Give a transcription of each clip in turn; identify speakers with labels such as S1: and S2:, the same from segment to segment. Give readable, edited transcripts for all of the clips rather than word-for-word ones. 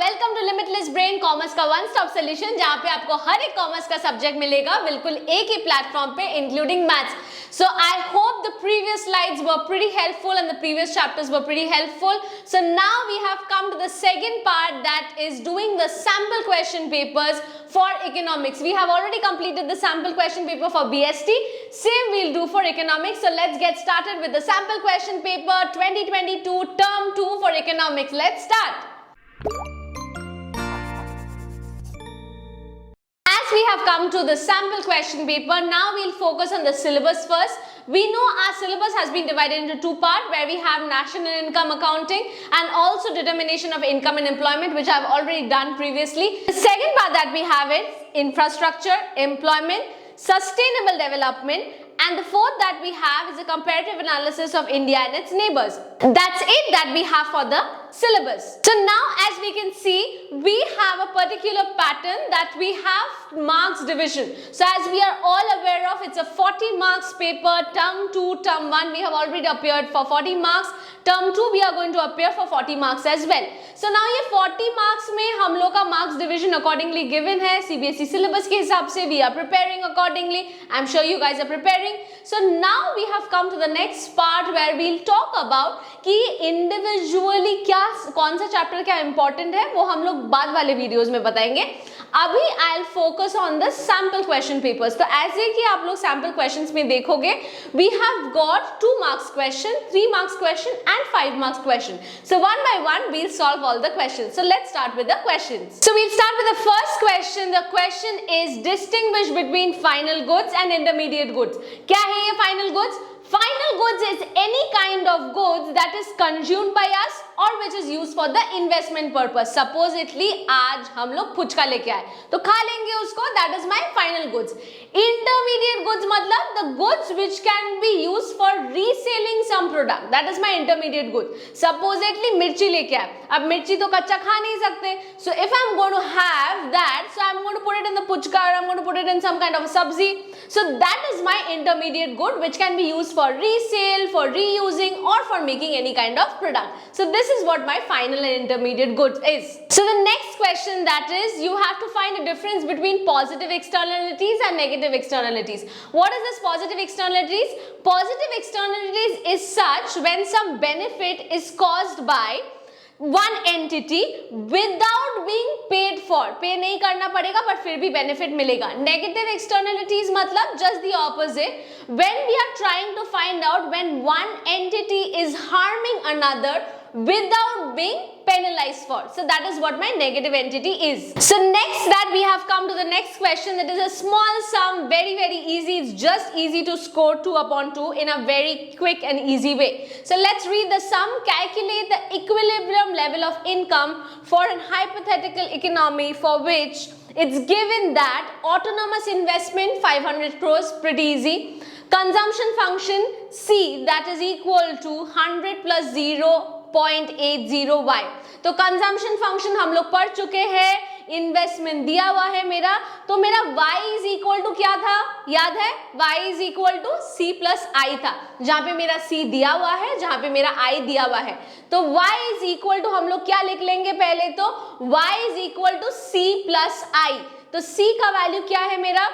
S1: Welcome to limitless brain, commerce का one stop solution, जहां पे आपको हर एक कॉमर्स का सब्जेक्ट मिलेगा बिल्कुल एक ही प्लेटफॉर्म पे, including maths. So I hope the previous slides were pretty helpful and the previous chapters were pretty helpful. So now we have come to the second part, that is doing the sample question papers for economics. We have already completed the sample question paper for BST. Same we'll do for economics. So let's get started with the sample question paper 2022 term 2 for economics. Let's start. As we have come to the sample question paper, now we'll focus on the syllabus first. We know our syllabus has been divided into two parts, where we have national income accounting and also determination of income and employment, which I have already done previously. The second part that we have is infrastructure, employment, sustainable development, and the fourth that we have is a comparative analysis of India and its neighbors. That's it that we have for the syllabus. So now, as we can see, we have a particular pattern that we have marks division. So as we are all aware of, it's a 40 marks paper. Term 2, term 1 we have already appeared for 40 marks. Term 2 we are going to appear for 40 marks as well. So now ये 40 marks में हम लोग का marks division accordingly given है CBSE syllabus के हिसाब से. We are preparing accordingly. I'm sure you guys are preparing. So now we have come to the next part, where we'll talk about कि individually क्या कौन सा चैप्टर क्या important है, वो हम लोग बाद वाले वीडियोस में बताएंगे. अभी I'll focus on the sample question papers. तो ऐसे कि आप लोग sample questions में देखोगे, we have got 2 marks question, 3 marks question and 5 marks question. So one by one we'll solve all the questions. So let's start with the questions. So we'll start with the first question. The question is distinguish between final goods and intermediate goods. क्या है ये final goods? Final goods is any kind of goods that is consumed by us or which is used for the investment purpose. Supposedly आज हम लोग फुचका लेके आए तो खा लेंगे उसको, that is my final goods. Intermediate goods मतलब the goods which can be used for reselling some product, that is my intermediate goods. Supposedly मिर्ची लेके आए, अब मिर्ची तो कच्चा खा नहीं सकते, so if I'm going to have that, so I'm going to put it in the puchka or I'm going to put it in some kind of a sabzi. So that is my intermediate good which can be used for resale, for reusing or for making any kind of product. So this is what my final and intermediate goods is. So the next question, that is you have to find a difference between positive externalities and negative externalities. What is this positive externalities? Positive externalities is such when some benefit is caused by one entity without being paid for. पे नहीं करना पड़ेगा but फिर भी benefit मिलेगा. Negative externalities मतलब just the opposite. When we are trying to find out when one entity is harming another without being penalized for. So that is what my negative entity is. So next that we have come to the next question. That is a small sum, very easy. It's just easy to score 2 upon 2 in a very quick and easy way. So let's read the sum. Calculate the equilibrium level of income for an hypothetical economy for which it's given that autonomous investment 500 crores, pretty easy. Consumption function C, that is equal to 100 plus 0.80y. तो consumption function हम लोग पढ़ चुके हैं, investment दिया हुआ है मेरा, तो मेरा y इज इक्वल टू क्या था, याद है? y is equal to c plus I था, जहां पे मेरा c दिया हुआ है, जहां पे मेरा i दिया हुआ है. तो y इज इक्वल टू हम लोग क्या लिख लेंगे पहले, तो y is equal to c plus I. तो c का वैल्यू क्या है मेरा?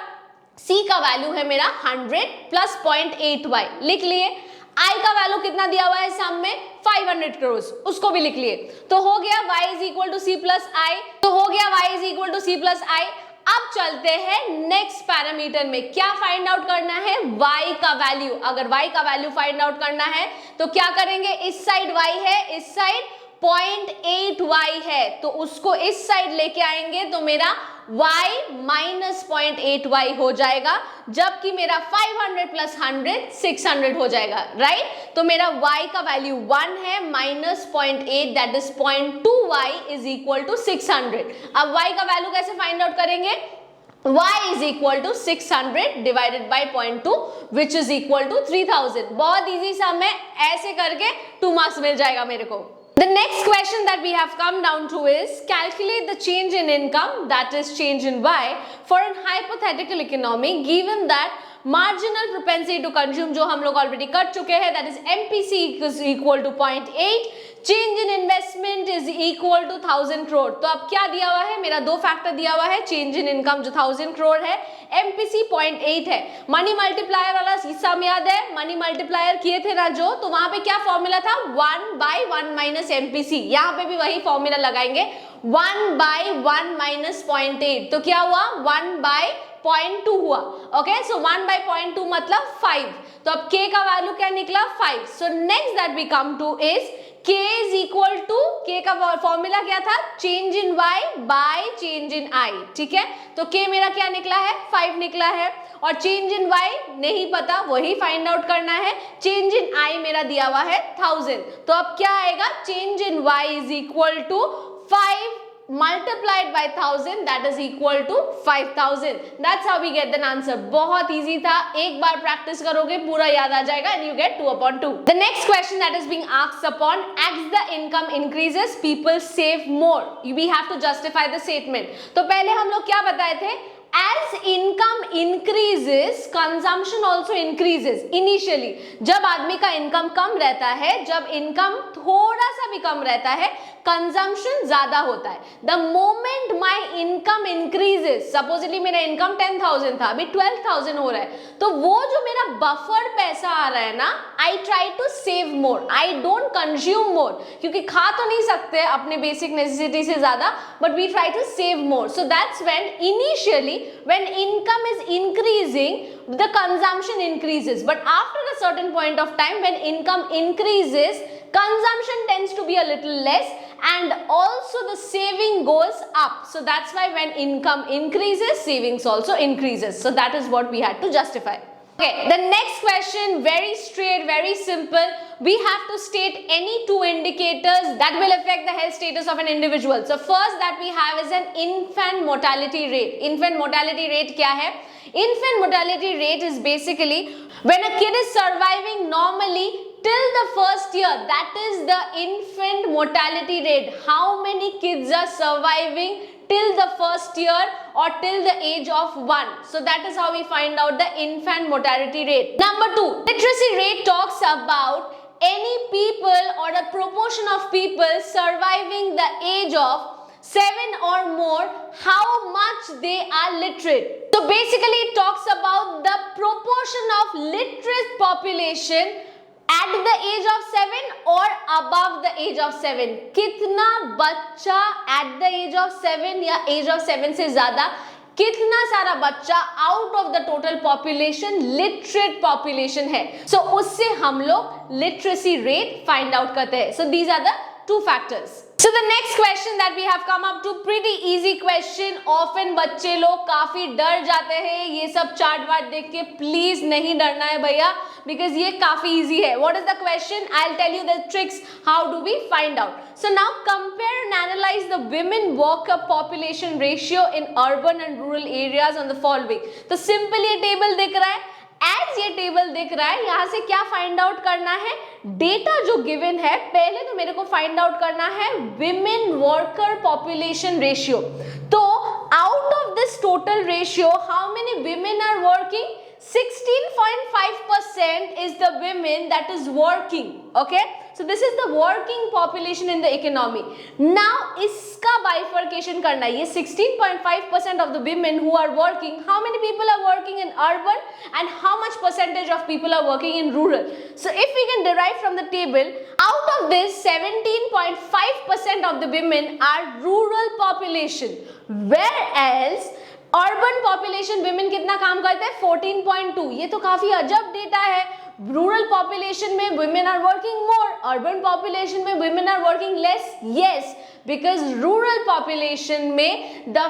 S1: c का वैल्यू है मेरा 100 प्लस 0.8y, लिख लिए. I का वैल्यू कितना दिया हुआ है सम में? 500 करोड़, उसको भी लिख लिए. तो हो गया y is equal to C plus I. तो हो गया y is equal to C plus I. अब चलते हैं नेक्स्ट पैरामीटर में. क्या फाइंड आउट करना है? y का वैल्यू. अगर y का वैल्यू फाइंड आउट करना है तो क्या करेंगे? इस साइड y है, इस साइड 0.8y है, तो उसको इस साइड लेके आएंगे तो मेरा y माइनस 0.8y हो जाएगा, जबकि मेरा 500 प्लस 100 600 हो जाएगा, राइट? तो मेरा y का वैल्यू 1 है, minus 0.8 that is 0.2y is equal to 600. अब y का वैल्यू कैसे फाइंड आउट करेंगे? y is equal to 600 divided by 0.2 which is equal to 3000. बहुत इजी सम है, ऐसे करके 2 मार्क्स मिल जाएगा मेरे को. The next question that we have come down to is calculate the change in income, that is change in y, for an hypothetical economy given that marginal propensity to consume जो हम लोग already कर चुके हैं, that is MPC is equal to 0.8, change in investment is equal to 1000 crore. तो अब क्या दिया हुआ है, मेरा दो फैक्टर दिया हुआ है, चेंज इन इनकम जो 1000 करोड़ है, एमपीसी 0.8 है। मनी मल्टीप्लायर वाला सम याद है, मनी मल्टीप्लायर किए थे ना जो, तो वहां पे क्या फॉर्मूला था, 1/1 माइनस एमपीसी। यहाँ पे भी वही फॉर्मूला लगाएंगे, 1/1 माइनस 0.8, तो क्या हुआ 1/0.2 हुआ। ओके, सो 1/0.2 मतलब 5। तो अब k का वैल्यू क्या निकला 5। So next that we come to is k is equal to, k का फॉर्मूला क्या था, change in y by change in i। ठीक है, तो k मेरा क्या निकला है 5 निकला है, और चेंज इन y नहीं पता, वही फाइंड आउट करना है। चेंज इन i मेरा दिया हुआ है 1000, तो अब क्या आएगा, change in y is equal to 5 multiplied by 1000, that is equal to 5000. That's how we get the answer. बहुत easy था, एक बार प्रैक्टिस करोगे पूरा याद आ जाएगा and you get 2/2. The next question that is being asked upon, as the income increases, people save more. We have to justify the statement. तो पहले हम लोग क्या बताए थे, as income increases, consumption also increases. Initially, जब आदमी का इनकम कम रहता है, जब इनकम थोड़ा सा भी कम रहता है, कंजम्पशन ज्यादा होता है। The moment my income increases, supposedly मेरा इनकम 10,000 था, अभी 12,000 हो रहा है, तो वो जो मेरा बफर पैसा आ रहा है ना, I try to save more, I don't consume more, क्योंकि खा तो नहीं सकते अपने बेसिक नेसेसिटी से ज्यादा, but we try to save more. So that's when initially when income is increasing, the consumption increases, but after a certain point of time when income increases, consumption tends to be a little less and also the saving goes up. So that's why when income increases, savings also increases. So that is what we had to justify. Okay, the next question, very straight, very simple. We have to state any two indicators that will affect the health status of an individual. So first that we have is an infant mortality rate. Infant mortality rate क्या है? Infant mortality rate is basically when a kid is surviving normally till the first year, that is the infant mortality rate. How many kids are surviving till the first year or till the age of 1. So that is how we find out the infant mortality rate. Number 2, literacy rate talks about any people or a proportion of people surviving the age of 7 or more, how much they are literate. So basically it talks about the proportion of literate population at the age of 7 or above the age of 7. कितना बच्चा at the age of 7 या age of 7 से ज्यादा, कितना सारा बच्चा out of the total population literate population है, सो उससे हम लोग लिटरेसी रेट फाइंड आउट करते हैं. So these are the two factors. So the next question that we have come up to, pretty easy question. Often बच्चे लोग काफी डर जाते हैं ये सब चार्ट वार्ट देख के. प्लीज नहीं डरना है भैया, because ये काफी easy है. What is the question? I'll tell you the tricks. How do we find out? So now compare and analyze the women worker population ratio in urban and rural areas on the following. तो simple ये table दिख रहा है. As ये table दिख रहा है, यहां से क्या फाइंड आउट करना है, डेटा जो गिवन है, पहले तो मेरे को फाइंड आउट करना है विमेन वर्कर पॉपुलेशन रेशियो. तो out of this total ratio how many women are working, 16.5% is the women that is working. Okay, so this is the working population in the economy. Now इसका bifurcation करना है. ये 16.5% of the women who are working, how many people are working in urban and how much percentage of people are working in rural. So if we can derive from the table, out of this 17.5% of the women are rural population, whereas urban population women कितना काम करते हैं, 14.2. ये तो काफी अजब data है. Rural population में women are working more, urban population में women are working less. Yes, because rural population में the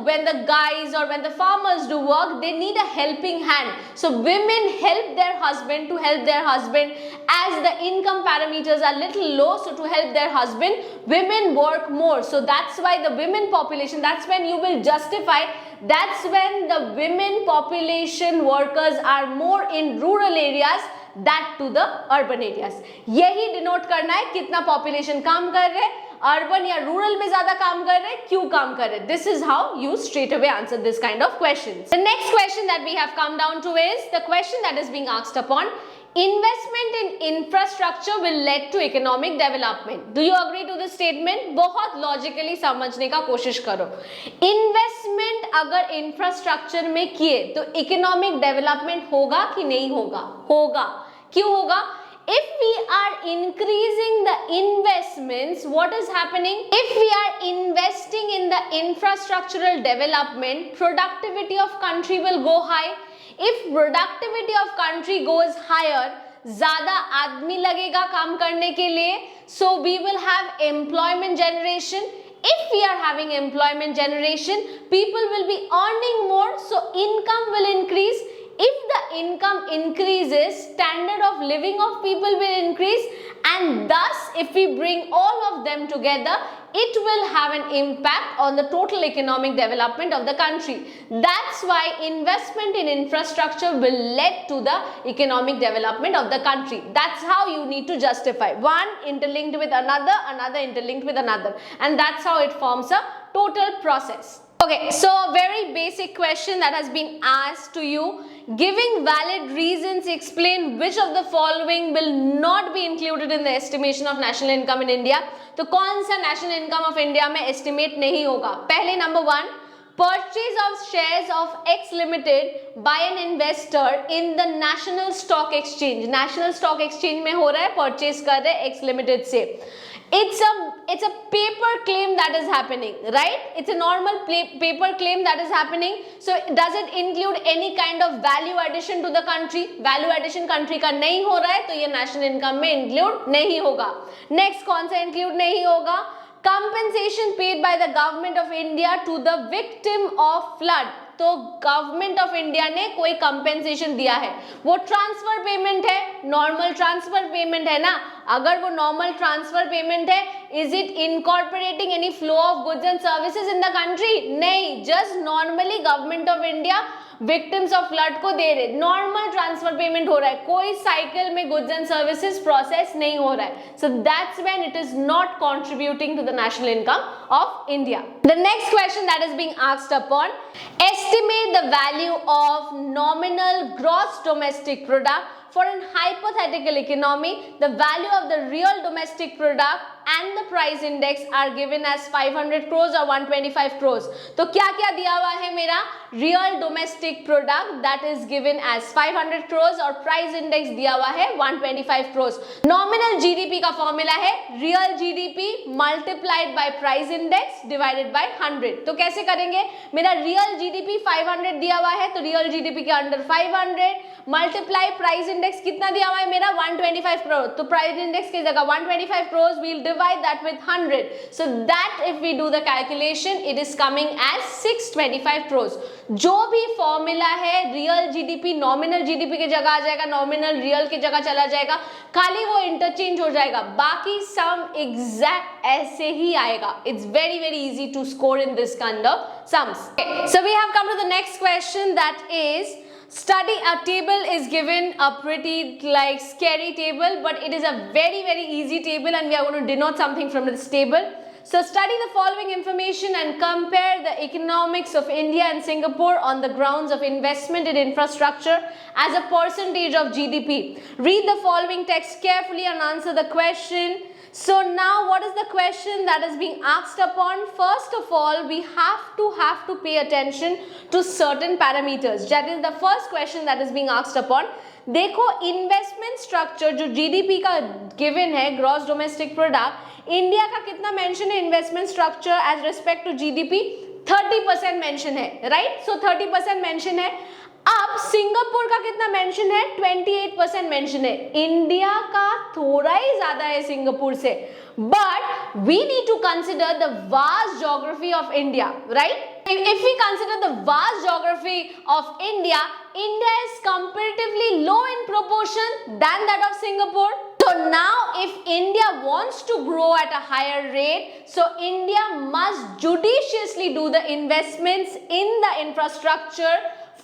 S1: when the guys or when the farmers do work, they need a helping hand. So women help their husband to help their husband, as the income parameters are little low, so to help their husband, women work more. So that's why the women population, that's when you will justify, that's when the women population workers are more in rural areas that to the urban areas. यही denote करना है कितना population काम कर रहे, urban या rural में ज्यादा काम कर रहे, क्यों काम कर रहे. This is how you straight away answer this kind of questions. The next question that we have come down to is the question that is being asked upon, investment in infrastructure will lead to economic development. Do you agree to this statement? बहुत logically समझने का कोशिश करो. Investment अगर infrastructure में किए तो economic development होगा कि नहीं होगा? होगा. क्यों होगा? If we are increasing the investments, what is happening? If we are investing in the infrastructural development, productivity of country will go high. If productivity of country goes higher, ज़्यादा आदमी लगेगा काम करने के लिए, so we will have employment generation. If we are having employment generation, people will be earning more, so income will increase. If the income increases, standard of living of people will increase, and thus if we bring all of them together, it will have an impact on the total economic development of the country. That's why investment in infrastructure will lead to the economic development of the country. That's how you need to justify. One interlinked with another, another interlinked with another, and that's how it forms a total process. Okay, so a very basic question that has been asked to you. Giving valid reasons, explain which of the following will not be included in the estimation of national income in India. तो कौन सा national income of India में estimate नहीं होगा? पहले number 1, purchase of shares of X Limited by an investor in the National Stock Exchange. National Stock Exchange में हो रहा है, purchase कर रहे हैं X Limited से. It's a paper claim that is happening, right? It's a normal paper claim that is happening. So does it include any kind of value addition to the country? Value addition country का नहीं हो रहा है तो ये national income में include नहीं होगा. Next कौन सा include नहीं होगा? Compensation paid by the government of India to the victim of flood. तो गवर्नमेंट ऑफ इंडिया ने कोई कंपेंसेशन दिया है, वो ट्रांसफर पेमेंट है, नॉर्मल ट्रांसफर पेमेंट है ना. अगर वो नॉर्मल ट्रांसफर पेमेंट है, is it incorporating any flow of goods and services in the country? नहीं, just normally government of India victims of flood को दे रहे, नॉर्मल ट्रांसफर पेमेंट हो रहा है, कोई साइकिल में गुड्स एंड सर्विसेज प्रोसेस नहीं हो रहा है. So that's when it is not contributing to the national income of India. The next question that is being asked upon, estimate the value of nominal gross domestic product for an hypothetical economy. The value of the real domestic product and the price index are given as 500 crores or 125 crores. तो क्या क्या दिया हुआ है मेरा? Real domestic product that is given as 500 crores और price index दिया हुआ है 125 crores. Nominal GDP का फॉर्मूला है real GDP multiplied by price index divided by 100. तो कैसे करेंगे? मेरा real GDP 500 दिया हुआ है तो real GDP के अंडर 500 मल्टीप्लाई प्राइस इंडेक्स कितना दिया हुआ है मेरा? 125 करोड़. तो प्राइस इंडेक्स की जगह 125 crore, we'll divide that with 100. So that if we do the calculation, it is coming as 625 crores. जो भी फॉर्मूला है रियल जीडीपी नॉमिनल जीडीपी की जगह आ जाएगा, नॉमिनल रियल की जगह चला जाएगा, खाली वो इंटरचेंज हो जाएगा, बाकी सम एग्जैक्ट ऐसे ही आएगा. It's very very easy to score in this kind of sums. So we have come to the next question, that is study a table is given, a pretty like scary table, but it is a very very easy table and we are going to denote something from this table. So study the following information and compare the economics of India and Singapore on the grounds of investment in infrastructure as a percentage of GDP. Read the following text carefully and answer the question. So now what is the question that is being asked upon? First of all, we have to pay attention to certain parameters. That is the first question that is being asked upon. देखो investment structure जो GDP का given है, gross domestic product, India का कितना mention है investment structure as respect to GDP? 30% mention है, right? So 30% mention है. अब सिंगापुर का कितना मेंशन है? 28% मेंशन है. इंडिया का थोड़ा ही ज्यादा है सिंगापुर से, but we need to consider the vast geography of India, right? If we consider the vast geography of India, India is comparatively low in proportion than that of Singapore. So now if India wants to grow at a higher rate, so India must judiciously do the investments in the infrastructure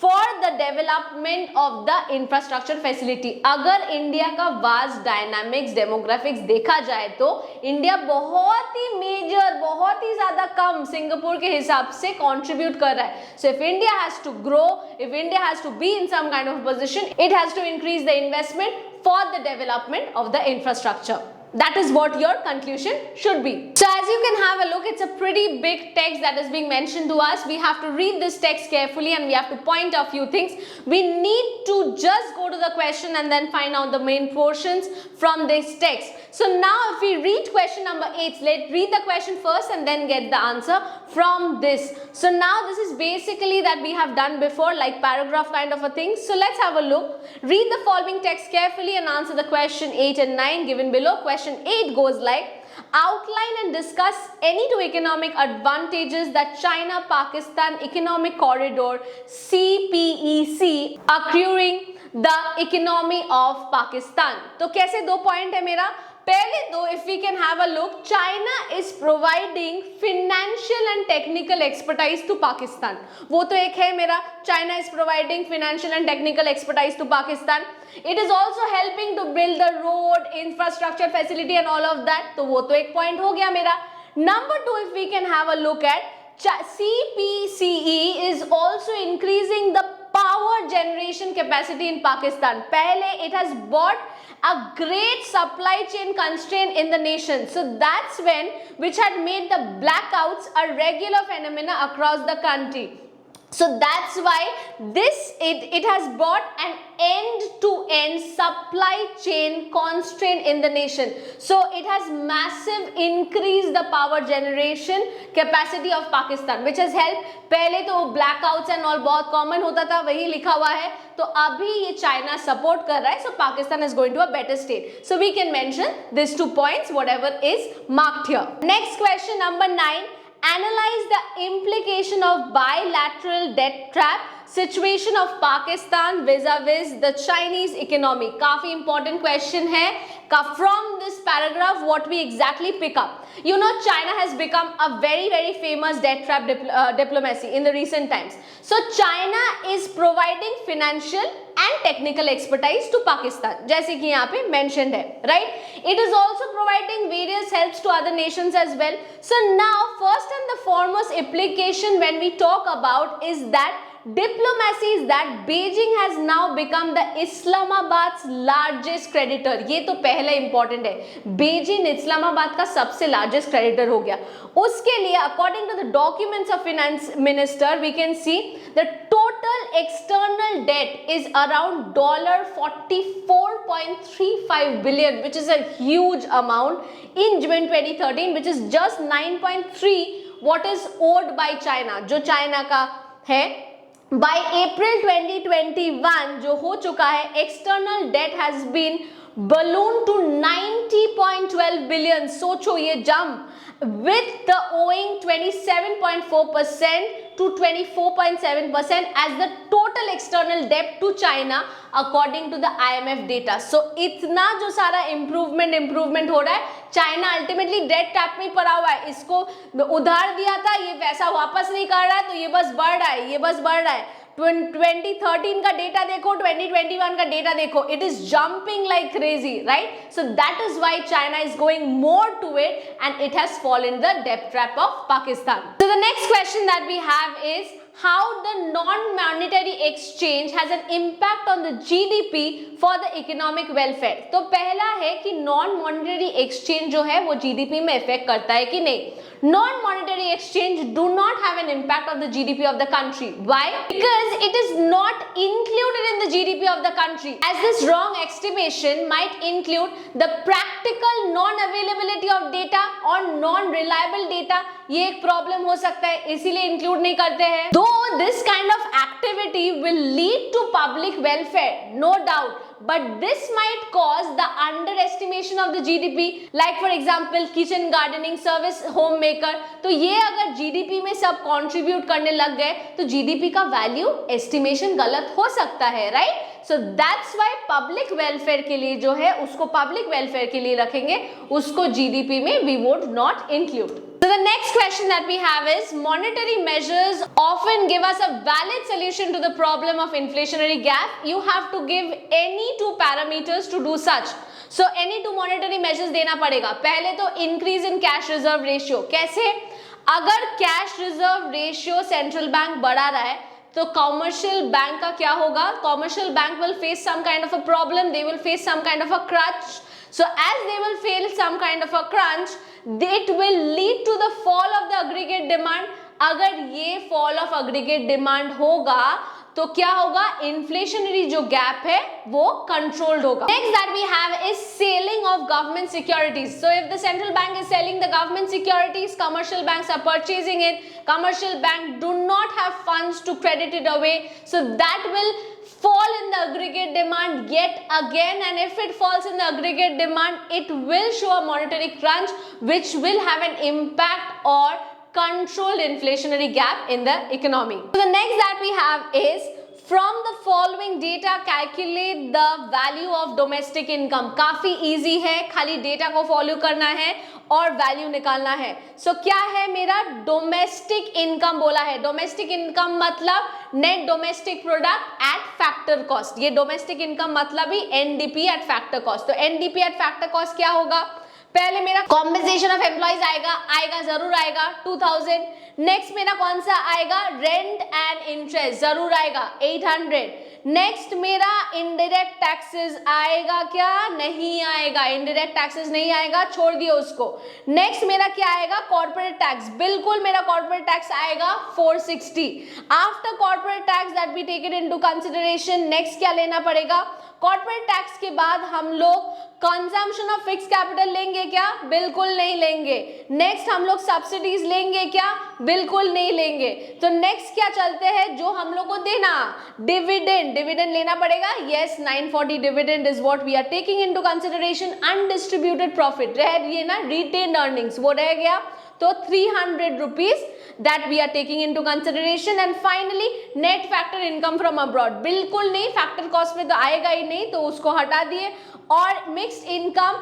S1: for the development of the infrastructure facility. अगर India का vast dynamics demographics देखा जाए तो India बहुत ही major, बहुत ही ज्यादा कम Singapore के हिसाब से कंट्रीब्यूट कर रहा है. So if India has to grow, if India has to be in some kind of position, it has to increase the investment for the development of the infrastructure. That is what your conclusion should be. So as you can have a look, it's a pretty big text that is being mentioned to us. We have to read this text carefully and we have to point a few things. We need to just go to the question and then find out the main portions from this text. So now if we read question number 8, let's read the question first and then get the answer from this. So now this is basically that we have done before, like paragraph kind of a thing. So let's have a look. Read the following text carefully and answer the question 8 and 9 given below. Question 8 goes like, outline and discuss any two economic advantages that China-Pakistan Economic Corridor CPEC accruing the economy of Pakistan. तो कैसे दो point है मेरा? पहले दो, if we can have a look, China is providing financial and technical expertise to Pakistan. वो तो एक है मेरा, China is providing financial and technical expertise to Pakistan. It is also helping to build the road, infrastructure facility and all of that. तो वो तो एक point हो गया मेरा. Number 2, if we can have a look at CPCE is also increasing the power generation capacity in Pakistan. पहले it has brought a great supply chain constraint in the nation. So that's when, which had made the blackouts a regular phenomena across the country. So that's why it has brought an end-to-end supply chain constraint in the nation. So it has massive increased the power generation capacity of Pakistan, which has helped. पहले तो blackouts and all बहुत common होता था, वही लिखा हुआ है. तो अभी ये China support कर रहा है, so Pakistan is going to a better state. So we can mention these 2 points, whatever is marked here. Next question number 9. Analyze the implication of bilateral debt trap situation of Pakistan vis-a-vis the Chinese economy. काफी important question है. From this paragraph, what we exactly pick up? You know, China has become a very famous debt trap diplomacy in the recent times. So China is providing financial and technical expertise to Pakistan, जैसे कि यहाँ पे mentioned है, right? It is also providing various helps to other nations as well. So now, first and the foremost implication when we talk about is that diplomacy is that Beijing has now become the Islamabad's largest creditor. ये तो पहला important है. Beijing Islamabad का सबसे largest creditor हो गया. उसके लिए according to the documents of finance minister, we can see the total external debt is around $44.35 billion, which is a huge amount in June 2013, which is just 9.3 what is owed by China, जो China का है. By April 2021 जो हो चुका है, external debt has been ballooned to 90.12 billion. सोचो ये jump with the owing 27.4% to 24.7% as the total external debt to China according to the IMF data. So इतना जो सारा improvement हो रहा है, चाइना अल्टीमेटली डेट टैप में पड़ा हुआ है. इसको उधार दिया था, ये पैसा वापस नहीं कर रहा है, तो ये बस बढ़ रहा है, ये बस बढ़ रहा है. 2013 का डेटा देखो, 2021 का डेटा देखो, it is jumping like crazy, right? So that is why China is going more to it and it has fallen in the debt trap of Pakistan. So the next question that we have is how the non-monetary exchange has an impact on the GDP for the economic welfare. तो पहला है कि non-monetary exchange जो है वो GDP में effect करता है कि नहीं. Non-monetary exchange do not have an impact on the GDP of the country. Why? Because it is not included in the GDP of the country, as this wrong estimation might include the practical non-availability of data or non-reliable data. ये एक problem हो सकता है, इसीलिए include नहीं करते हैं. Though this kind of activity will lead to public welfare, no doubt, but this might cause the underestimation of the GDP. Like for example, kitchen gardening service, homemaker. तो ये अगर GDP में सब contribute करने लग गए, तो GDP का value estimation गलत हो सकता है, right? So that's why public welfare के लिए जो है उसको public welfare के लिए रखेंगे, उसको GDP में we would not include. So the next question that we have is, monetary measures often give us a valid solution to the problem of inflationary gap. You have to give any 2 parameters to do such. So any 2 monetary measures देना पड़ेगा. पहले तो increase in cash reserve ratio. कैसे? अगर cash reserve ratio central bank बढ़ा रहा है, तो कॉमर्शियल बैंक का क्या होगा? Commercial bank will face some kind of a problem, they will face some kind of a crunch. So as they will face some kind of a crunch, it will lead to the fall of the aggregate demand. अगर ये fall of aggregate demand होगा तो क्या होगा? Inflationary जो gap है वो controlled होगा. Next that we have is selling of government securities. So if the central bank is selling the government securities, commercial banks are purchasing it. Commercial bank do not have funds to credit it away, so that will fall in the aggregate demand yet again, and if it falls in the aggregate demand, it will show a monetary crunch which will have an impact or controlled inflationary gap in the economy. So the next that we have is, from the following data calculate the value of domestic income. काफी easy है, खाली data को follow करना है और value निकालना है. सो क्या है मेरा? डोमेस्टिक इनकम बोला है. डोमेस्टिक इनकम मतलब net domestic product at factor cost. ये डोमेस्टिक इनकम मतलब ही एनडीपी एट फैक्टर कॉस्ट. तो एनडीपी एट फैक्टर कॉस्ट क्या होगा? पहले मेरा कॉम्पेंसेशन ऑफ एम्प्लॉइज आएगा जरूर आएगा 2000. नेक्स्ट मेरा कौन सा आएगा? रेंट एंड इंटरेस्ट जरूर आएगा 800. नेक्स्ट मेरा इनडायरेक्ट टैक्सेस आएगा क्या? नहीं आएगा. इनडायरेक्ट टैक्सेस नहीं आएगा, छोड़ दियो उसको. नेक्स्ट मेरा क्या आएगा? Corporate tax. बिल्कुल मेरा कॉर्पोरेट टैक्स आएगा 460. After corporate tax that be taken into consideration, next क्या लेना पड़ेगा? कॉर्पोरेट टैक्स के बाद हम लोग कंजम्पशन ऑफ फिक्स कैपिटल लेंगे क्या? बिल्कुल नहीं लेंगे. नेक्स्ट हम लोग सब्सिडीज लेंगे क्या? बिल्कुल नहीं लेंगे. तो नेक्स्ट क्या चलते हैं जो हम लोग को देना? डिविडेंड. डिविडेंड लेना पड़ेगा. Yes, 940 dividend is what we are taking into consideration. Undistributed profit रह ये ना, रिटेन्ड अर्निंग्स वो रह गया. तो 300 rupees that we are taking into consideration. And finally net factor income from abroad. बिल्कुल नहीं, फैक्टर कॉस्ट में तो आएगा ही नहीं, तो उसको हटा दिए. और mixed income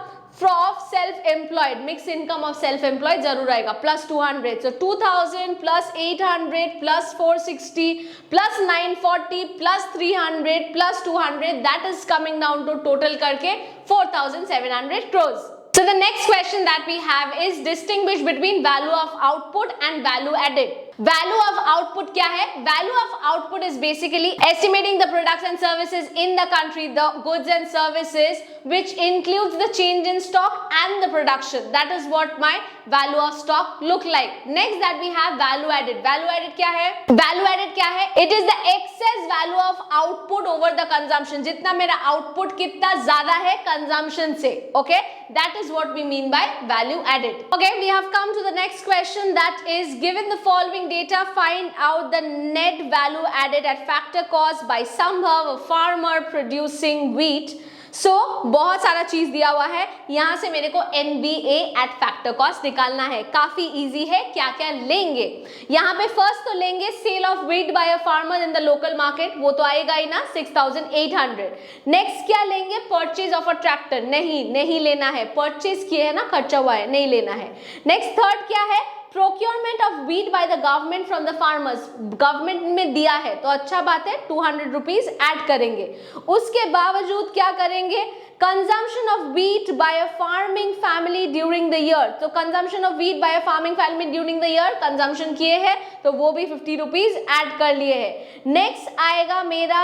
S1: of self employed, mix income of self employed जरूर आएगा प्लस 200. सो 2000 plus 800 plus 460 plus 940 plus 300 plus 200, that is coming down to total करके 4700 crores. So the next question that we have is distinguish between value of output and value added. Value of output क्या है? Value of output is basically estimating the products and services in the country, the goods and services which includes the change in stock and the production. That is what my value of stock look like. Next that we have value added. Value added क्या है? Value added क्या है? It is the excess value of output over the consumption. जितना मेरा output कितना ज्यादा है consumption से. Okay? That is what we mean by value added. Okay, we have come to the next question, that is, given the following data, find out the net value added at factor cost by Sambhav, a farmer producing wheat. So बहुत सारा चीज दिया हुआ है, यहाँ से मेरे को NBA at factor cost निकालना है. काफी इजी है. क्या क्या लेंगे यहाँ पे? फर्स्ट तो लेंगे sale of wheat by a farmer in the local market, वो तो आएगा ही ना 6800. नेक्स्ट क्या लेंगे? Purchase of a tractor. नहीं लेना है. परचेज किए है ना, खर्चा हुआ है, नहीं लेना है. नेक्स्ट थर्ड क्या है? Procurement of wheat by the government from the farmers. Government में दिया है तो अच्छा बात है, 200 रुपीज ऐड करेंगे. उसके बावजूद क्या करेंगे? Consumption of wheat by a farming family during the year. तो consumption of wheat by a farming family during the year consumption किए हैं तो वो भी 50 रुपीज ऐड कर लिए हैं. नेक्स्ट आएगा मेरा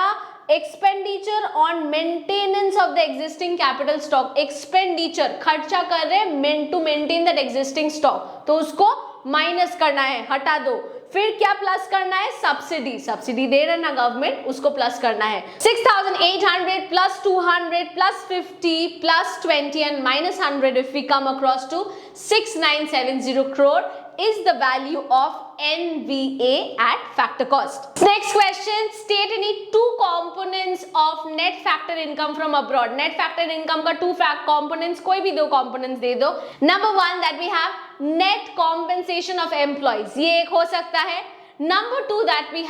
S1: expenditure on maintenance of the existing capital stock. Expenditure खर्चा कर रहे हैं to maintain that existing stock, तो उसको माइनस करना है, हटा दो. फिर क्या प्लस करना है? सब्सिडी दे रहे ना गवर्नमेंट, उसको प्लस करना है. 6800 plus 200 plus 50 plus 20 and minus 100 if we come across to 6970 crore is the value of NVA at factor cost. Next question, state any two components of net factor income from abroad. Net factor income का two components, कोई भी दो components दे दो. Number one that we have net compensation of employees, ये एक हो सकता है. Number two that we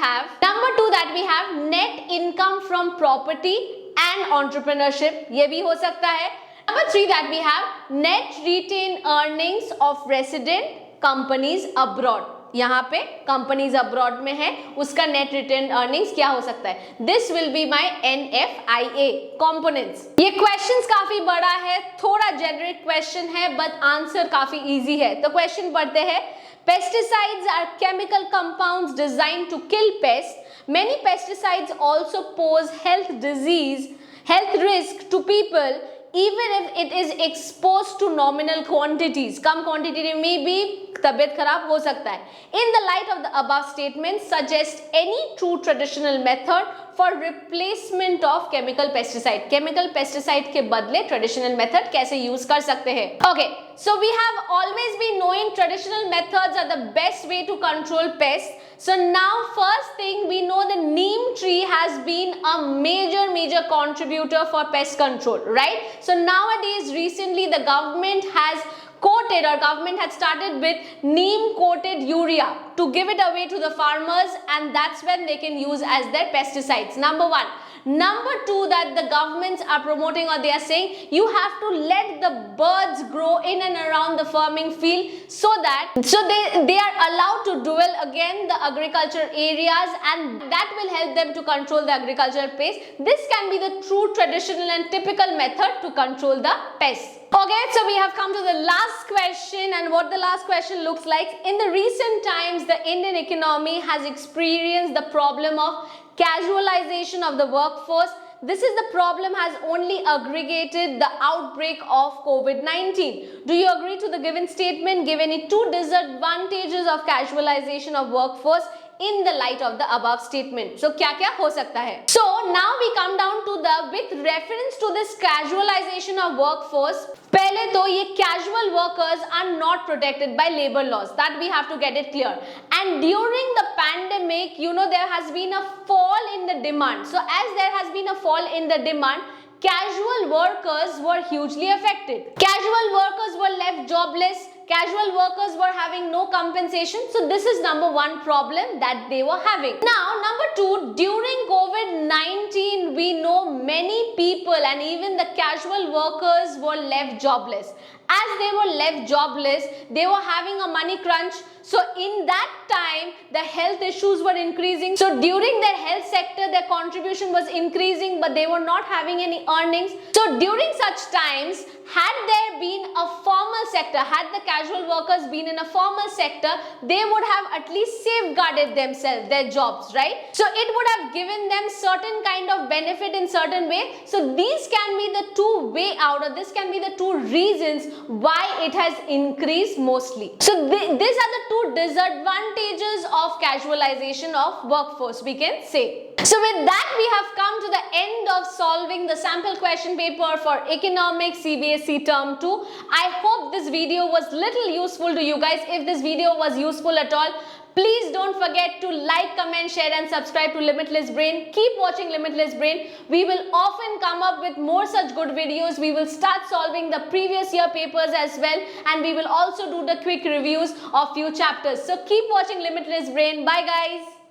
S1: have net income from property and entrepreneurship, ये भी हो सकता है. Number three that we have net retained earnings of resident companies abroad. यहाँ पे कंपनीज अब्रॉड में है, उसका नेट रिटेन अर्निंग्स क्या हो सकता है? This will be my NFIA components. ये क्वेश्चंस काफी बड़ा है, थोड़ा जेनरिक क्वेश्चन है बट आंसर काफी इजी है. तो क्वेश्चन पढ़ते हैं. Pesticides are chemical compounds designed to kill pests Many pesticides also pose health risk to people even if it is exposed to nominal quantities. Come quantity में भी तबीयत खराब हो सकता है. In the light of the above statement, suggest any true traditional method for replacement of chemical pesticide. Chemical pesticide के बदले traditional method कैसे use कर सकते हैं? Okay, so we have always been knowing traditional methods are the best way to control pests. So now first thing we know the neem tree has been a major contributor for pest control, right? So nowadays recently the government has started with neem coated urea to give it away to the farmers, and that's when they can use as their pesticides. Number one. Number two, that the governments are promoting, or they are saying you have to let the birds grow in and around the farming field so they are allowed to dwell again the agriculture areas, and that will help them to control the agricultural pests. This can be the true traditional and typical method to control the pests. Okay, so we have come to the last question, and what the last question looks like. In the recent times, the Indian economy has experienced the problem of casualization of the workforce. This is the problem has only aggravated the outbreak of COVID-19. Do you agree to the given statement? Give any two disadvantages of casualization of workforce in the light of the above statement. So क्या हो सकता है? So now we come down to the with reference to this casualization of workforce. पहले तो ये casual workers are not protected by labor laws. That we have to get it clear. And during the pandemic, you know, there has been a fall in the demand. So as there has been a fall in the demand, casual workers were hugely affected. Casual workers were left jobless. Casual workers were having no compensation. So this is number one problem that they were having. Now, number two, during COVID-19, we know many people and even the casual workers were left jobless. As they were left jobless, they were having a money crunch. So in that time, the health issues were increasing. So during their health sector, their contribution was increasing, but they were not having any earnings. So during such times, had there been a formal sector, had the casual workers been in a formal sector, they would have at least safeguarded themselves, their jobs, right? So it would have given them certain kind of benefit in certain way. So these can be the two way out, or this can be the two reasons why it has increased mostly. So these are the two disadvantages of casualization of workforce, we can say. So with that, we have come to the end of solving the sample question paper for Economics CBSE Term 2. I hope this video was little useful to you guys. If this video was useful at all, please don't forget to like, comment, share and subscribe to Limitless Brain. Keep watching Limitless Brain. We will often come up with more such good videos. We will start solving the previous year papers as well, and we will also do the quick reviews of few chapters. So keep watching Limitless Brain. Bye guys.